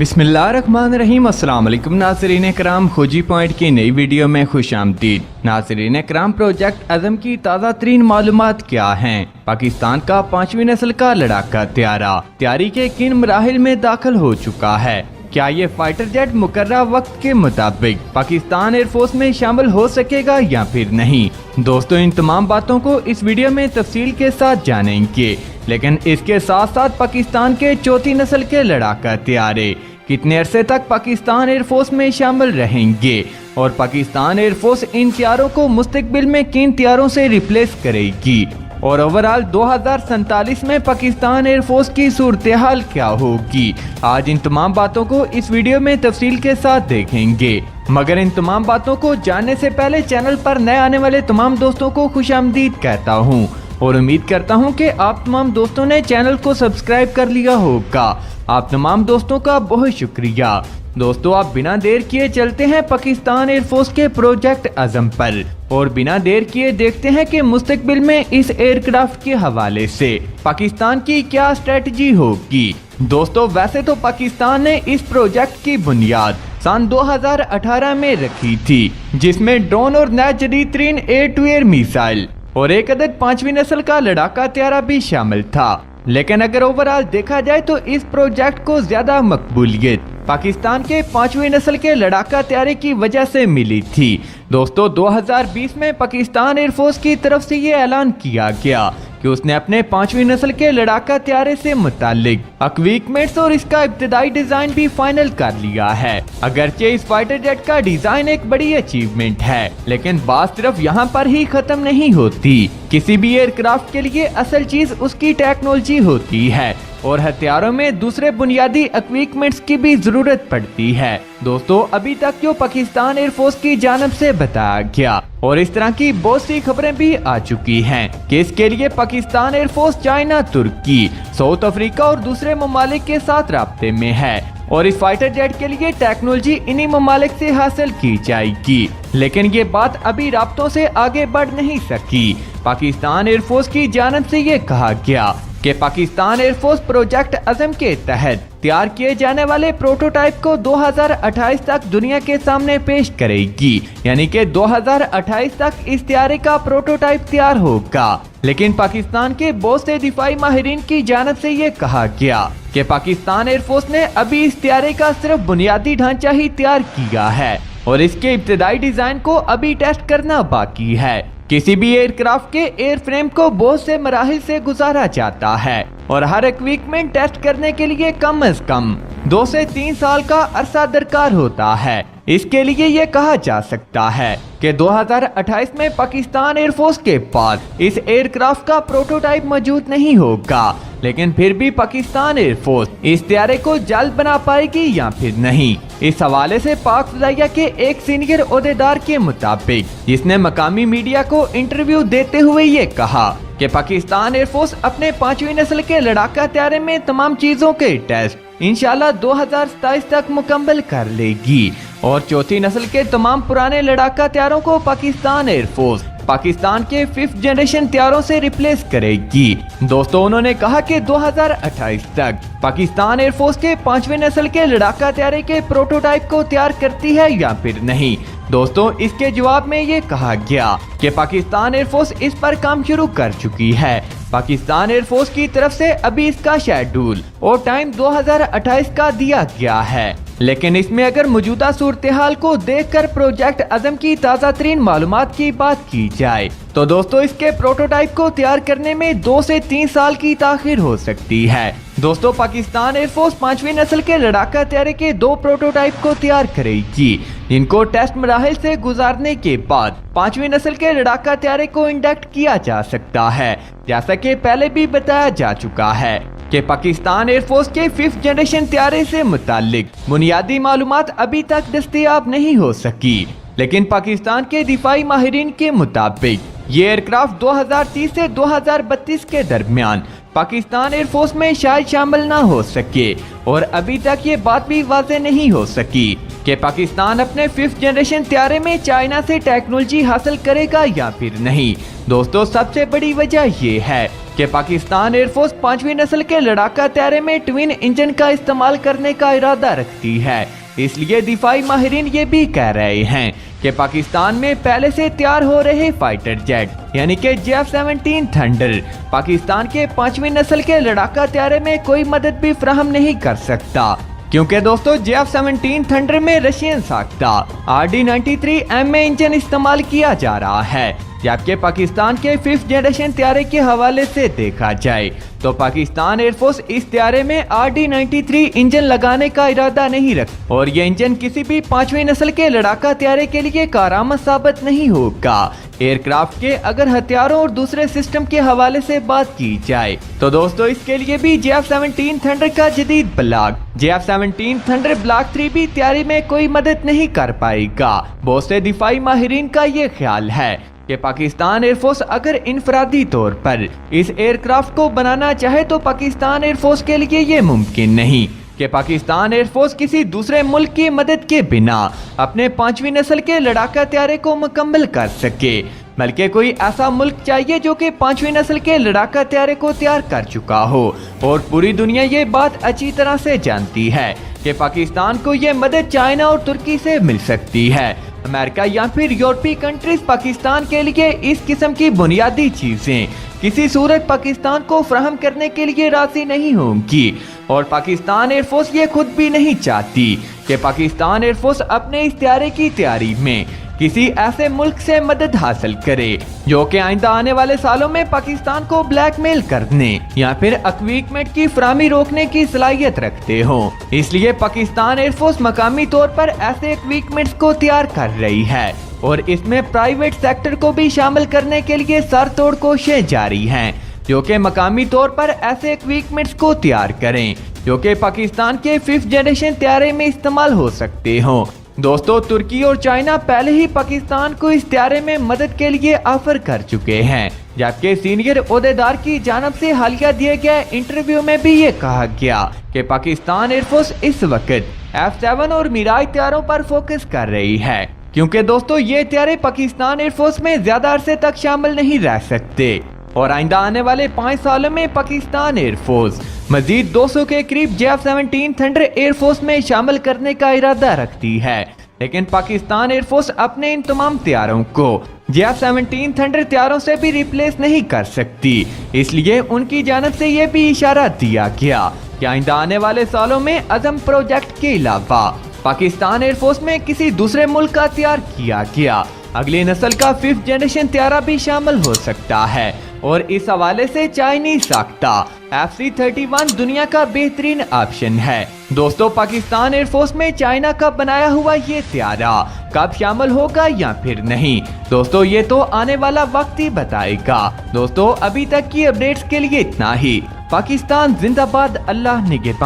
बिस्मिल्लाहिर्रहमानिर्रहीम। अस्सलाम वालेकुम नाज़रीन कराम, खोजी पॉइंट की नई वीडियो में खुश आमदीद। नाज़रीन कराम, प्रोजेक्ट अज़म की ताज़ा तरीन मालूमात क्या हैं? पाकिस्तान का 5वीं नस्ल का लड़ाका त्यारा तैयारी के किन मराहिल में दाखिल हो चुका है? क्या ये फाइटर जेट मुकर्रर वक्त के मुताबिक पाकिस्तान एयरफोर्स में शामिल हो सकेगा या फिर नहीं? दोस्तों, इन तमाम बातों को इस वीडियो में तफसील के साथ जानेंगे। लेकिन इसके साथ साथ पाकिस्तान के चौथी नस्ल के लड़ाका त्यारे कितने अरसे तक पाकिस्तान एयरफोर्स में शामिल रहेंगे और पाकिस्तान एयरफोर्स इन त्यारों को मुस्तकबिल में किन त्यारों से रिप्लेस करेगी और ओवरऑल 2047 में पाकिस्तान एयरफोर्स की सूरत हाल क्या होगी? आज इन तमाम बातों को इस वीडियो में तफसील के साथ देखेंगे। मगर इन तमाम बातों को जानने से पहले चैनल पर नए आने वाले तमाम दोस्तों को खुशामदीद कहता हूँ और उम्मीद करता हूँ कि आप तमाम दोस्तों ने चैनल को सब्सक्राइब कर लिया होगा। आप तमाम दोस्तों का बहुत शुक्रिया। दोस्तों, आप बिना देर किए चलते हैं पाकिस्तान एयरफोर्स के प्रोजेक्ट अज़म पर और बिना देर किए देखते हैं कि मुस्तकबिल में इस एयरक्राफ्ट के हवाले से पाकिस्तान की क्या स्ट्रेटजी होगी। दोस्तों, वैसे तो पाकिस्तान ने इस प्रोजेक्ट की बुनियाद सन 2018 में रखी थी, जिसमें ड्रोन और नए जदीद तरीन एयर टू एयर मिसाइल और एक अदद 5वीं नस्ल का लड़ाका त्यारा भी शामिल था। लेकिन अगर ओवरऑल देखा जाए तो इस प्रोजेक्ट को ज्यादा मकबूलियत पाकिस्तान के 5वीं नस्ल के लड़ाका त्यारे की वजह से मिली थी। दोस्तों, 2020 में पाकिस्तान एयरफोर्स की तरफ से ये ऐलान किया गया कि उसने अपने 5वीं नस्ल के लड़ाका त्यारे से मुतालिक इक्विपमेंट्स और इसका इब्तदाई डिजाइन भी फाइनल कर लिया है। अगरचे इस फाइटर जेट का डिजाइन एक बड़ी अचीवमेंट है, लेकिन बात सिर्फ यहाँ पर ही खत्म नहीं होती। किसी भी एयरक्राफ्ट के लिए असल चीज उसकी टेक्नोलॉजी होती है और हथियारों में दूसरे बुनियादी इक्विपमेंट्स की भी जरूरत पड़ती है। दोस्तों, अभी तक जो पाकिस्तान एयरफोर्स की जानब से बताया गया और इस तरह की बहुत सी खबरें भी आ चुकी हैं कि इसके लिए पाकिस्तान एयरफोर्स चाइना, तुर्की, साउथ अफ्रीका और दूसरे ममालिक के साथ राब्ते में है और इस फाइटर जेट के लिए टेक्नोलॉजी इन्हीं ममालिक से हासिल की जाएगी। लेकिन ये बात अभी राब्तों से आगे बढ़ नहीं सकी। पाकिस्तान एयरफोर्स की जानब से ये कहा गया कि पाकिस्तान एयरफोर्स प्रोजेक्ट अज़म के तहत तैयार किए जाने वाले प्रोटोटाइप को 2028 तक दुनिया के सामने पेश करेगी, यानी कि 2028 तक इस त्यारे का प्रोटोटाइप तैयार होगा। लेकिन पाकिस्तान के बहुत से दिफाई माहिरीन की जानब से ये कहा गया कि पाकिस्तान एयरफोर्स ने अभी इस त्यारे का सिर्फ बुनियादी ढांचा ही तैयार किया है और इसके इब्तदाई डिजाइन को अभी टेस्ट करना बाकी है। किसी भी एयरक्राफ्ट के एयरफ्रेम को बहुत से मराहिल से गुजारा जाता है और हर इक्विपमेंट टेस्ट करने के लिए कम से कम 2 से 3 साल का अरसा दरकार होता है। इसके लिए ये कहा जा सकता है कि 2028 में पाकिस्तान एयरफोर्स के पास इस एयरक्राफ्ट का प्रोटोटाइप मौजूद नहीं होगा, लेकिन फिर भी पाकिस्तान एयरफोर्स इस त्यारे को जल्द बना पाएगी या फिर नहीं। इस हवाले से पाक फ़िज़ाइया के एक सीनियर ओहदेदार के मुताबिक, जिसने मकामी मीडिया को इंटरव्यू देते हुए ये कहा कि पाकिस्तान एयरफोर्स अपने 5वीं नस्ल के लड़ाका त्यारे में तमाम चीजों के टेस्ट इंशाल्लाह 2027 तक मुकम्मल कर लेगी और चौथी नस्ल के तमाम पुराने लड़ाका त्यारों को पाकिस्तान एयरफोर्स पाकिस्तान के 5th जनरेशन त्यारों से रिप्लेस करेगी। दोस्तों, उन्होंने कहा कि 2028 तक पाकिस्तान एयरफोर्स के 5वीं नस्ल के लड़ाका त्यारे के प्रोटोटाइप को तैयार करती है या फिर नहीं। दोस्तों, इसके जवाब में ये कहा गया कि पाकिस्तान एयरफोर्स इस पर काम शुरू कर चुकी है। पाकिस्तान एयरफोर्स की तरफ से अभी इसका शेड्यूल और टाइम 2028 का दिया गया है, लेकिन इसमें अगर मौजूदा सूरत हाल को देखकर प्रोजेक्ट अज़म की ताज़ा तरीन मालूमात की बात की जाए तो दोस्तों, इसके प्रोटोटाइप को तैयार करने में 2 से 3 साल की ताखीर हो सकती है। दोस्तों, पाकिस्तान एयरफोर्स 5वीं नस्ल के लड़ाका त्यारे के 2 प्रोटोटाइप को तैयार करेगी, जिनको टेस्ट मराहिल से गुजारने के बाद 5वीं नस्ल के लड़ाका त्यारे को इंडक्ट किया जा सकता है। जैसा कि पहले भी बताया जा चुका है कि पाकिस्तान एयरफोर्स के 5th जनरेशन त्यारे से मुतालिक बुनियादी मालूमात अभी तक दस्तयाब नहीं हो सकी, लेकिन पाकिस्तान के दिफाई माहिरीन के मुताबिक ये एयरक्राफ्ट 2030 से 2032 के दरमियान पाकिस्तान एयरफोर्स में शायद शामिल ना हो सके और अभी तक ये बात भी वाज़ेह नहीं हो सकी کہ پاکستان اپنے 5th جنریشن طیارے میں چائنا سے ٹیکنالوجی حاصل کرے گا یا پھر نہیں۔ دوستو سب سے بڑی وجہ یہ ہے کہ پاکستان ایئر فورس 5ویں نسل کے لڑاکا طیارے میں ٹوین انجن کا استعمال کرنے کا ارادہ رکھتی ہے۔ اس لیے دفاعی ماہرین یہ بھی کہہ رہے ہیں کہ پاکستان میں پہلے سے تیار ہو رہے فائٹر جیٹ یعنی کہ JF-17 تھنڈر پاکستان کے 5ویں نسل کے لڑاکا طیارے میں کوئی مدد بھی فراہم نہیں کر سکتا، کیونکہ دوستو JF-17 تھنڈر میں رشین ساختہ RD-93M انجن استعمال کیا جا رہا ہے، جبکہ پاکستان کے 5th جنریشن طیارے کے حوالے سے دیکھا جائے تو پاکستان ایئر فورس اس طیارے میں RD-93 انجن لگانے کا ارادہ نہیں رکھتا اور یہ انجن کسی بھی 5ویں نسل کے لڑاکا طیارے کے لیے کارآمد ثابت نہیں ہوگا۔ ایئر کرافٹ کے اگر ہتھیاروں اور دوسرے سسٹم کے حوالے سے بات کی جائے تو دوستو اس کے لیے بھی JF-17 تھنڈر کا جدید بلاک JF-17 تھنڈر بلاک 3 بھی تیاری میں کوئی مدد نہیں کر پائے گا۔ بہت سے دفاعی ماہرین کا یہ خیال ہے کہ پاکستان ایئر فورس اگر انفرادی طور پر اس ایئر کرافٹ کو بنانا چاہے تو پاکستان ایئر فورس کے لیے یہ ممکن نہیں کہ پاکستان ایئر فورس کسی دوسرے ملک کی مدد کے بنا اپنے 5ویں نسل کے لڑاکا طیارے کو مکمل کر سکے، بلکہ کوئی ایسا ملک چاہیے جو کہ 5ویں نسل کے لڑاکا طیارے کو تیار کر چکا ہو، اور پوری دنیا یہ بات اچھی طرح سے جانتی ہے کہ پاکستان کو یہ مدد چائنا اور ترکی سے مل سکتی ہے۔ امریکہ یا پھر یورپی کنٹریز پاکستان کے لیے اس قسم کی بنیادی چیزیں کسی صورت پاکستان کو فراہم کرنے کے لیے راضی نہیں ہوں گی، اور پاکستان ایئر فورس یہ خود بھی نہیں چاہتی کہ پاکستان ایئر فورس اپنے اس طیارے کی تیاری میں کسی ایسے ملک سے مدد حاصل کرے جو کہ آئندہ آنے والے سالوں میں پاکستان کو بلیک میل کرنے یا پھر اکویپمنٹ کی فراہمی روکنے کی صلاحیت رکھتے ہوں۔ اس لیے پاکستان ایئر فورس مقامی طور پر ایسے اکویپمنٹس کو تیار کر رہی ہے، اور اس میں پرائیویٹ سیکٹر کو بھی شامل کرنے کے لیے سر توڑ کوششیں جاری ہیں جو کہ مقامی طور پر ایسے اکویپمنٹس کو تیار کریں جو کہ پاکستان کے 5th جنریشن طیارے میں استعمال ہو سکتے ہوں۔ دوستو ترکی اور چائنا پہلے ہی پاکستان کو اس طیارے میں مدد کے لیے آفر کر چکے ہیں، جبکہ سینئر عہدیدار کی جانب سے حالیہ دیے گئے انٹرویو میں بھی یہ کہا گیا کہ پاکستان ایئر فورس اس وقت F-7 اور میراج طیاروں پر فوکس کر رہی ہے، کیونکہ دوستو یہ طیارے پاکستان ایئر فورس میں زیادہ عرصے تک شامل نہیں رہ سکتے، اور آئندہ آنے والے 5 سالوں میں پاکستان ایئر فورس مزید 200 کے قریب JF-17 تھنڈر ایئر فورس میں شامل کرنے کا ارادہ رکھتی ہے، لیکن پاکستان ایئر فورس اپنے ان تمام طیاروں کو JF-17 تھنڈر طیاروں سے بھی ریپلیس نہیں کر سکتی۔ اس لیے ان کی جانب سے یہ بھی اشارہ دیا گیا کہ آئندہ آنے والے سالوں میں عزم پروجیکٹ کے علاوہ پاکستان ایئر فورس میں کسی دوسرے ملک کا تیار کیا گیا اگلی نسل کا 5th جنریشن طیارہ بھی شامل ہو سکتا ہے، اور اس حوالے سے چائنیز ساختہ FC-31 دنیا کا بہترین آپشن ہے۔ دوستو پاکستان ایئر فورس میں چائنا کا بنایا ہوا یہ طیارہ کب شامل ہوگا یا پھر نہیں، دوستو یہ تو آنے والا وقت ہی بتائے گا۔ دوستو ابھی تک کی اپڈیٹس کے لیے اتنا ہی۔ پاکستان زندہ باد، اللہ نگہبان۔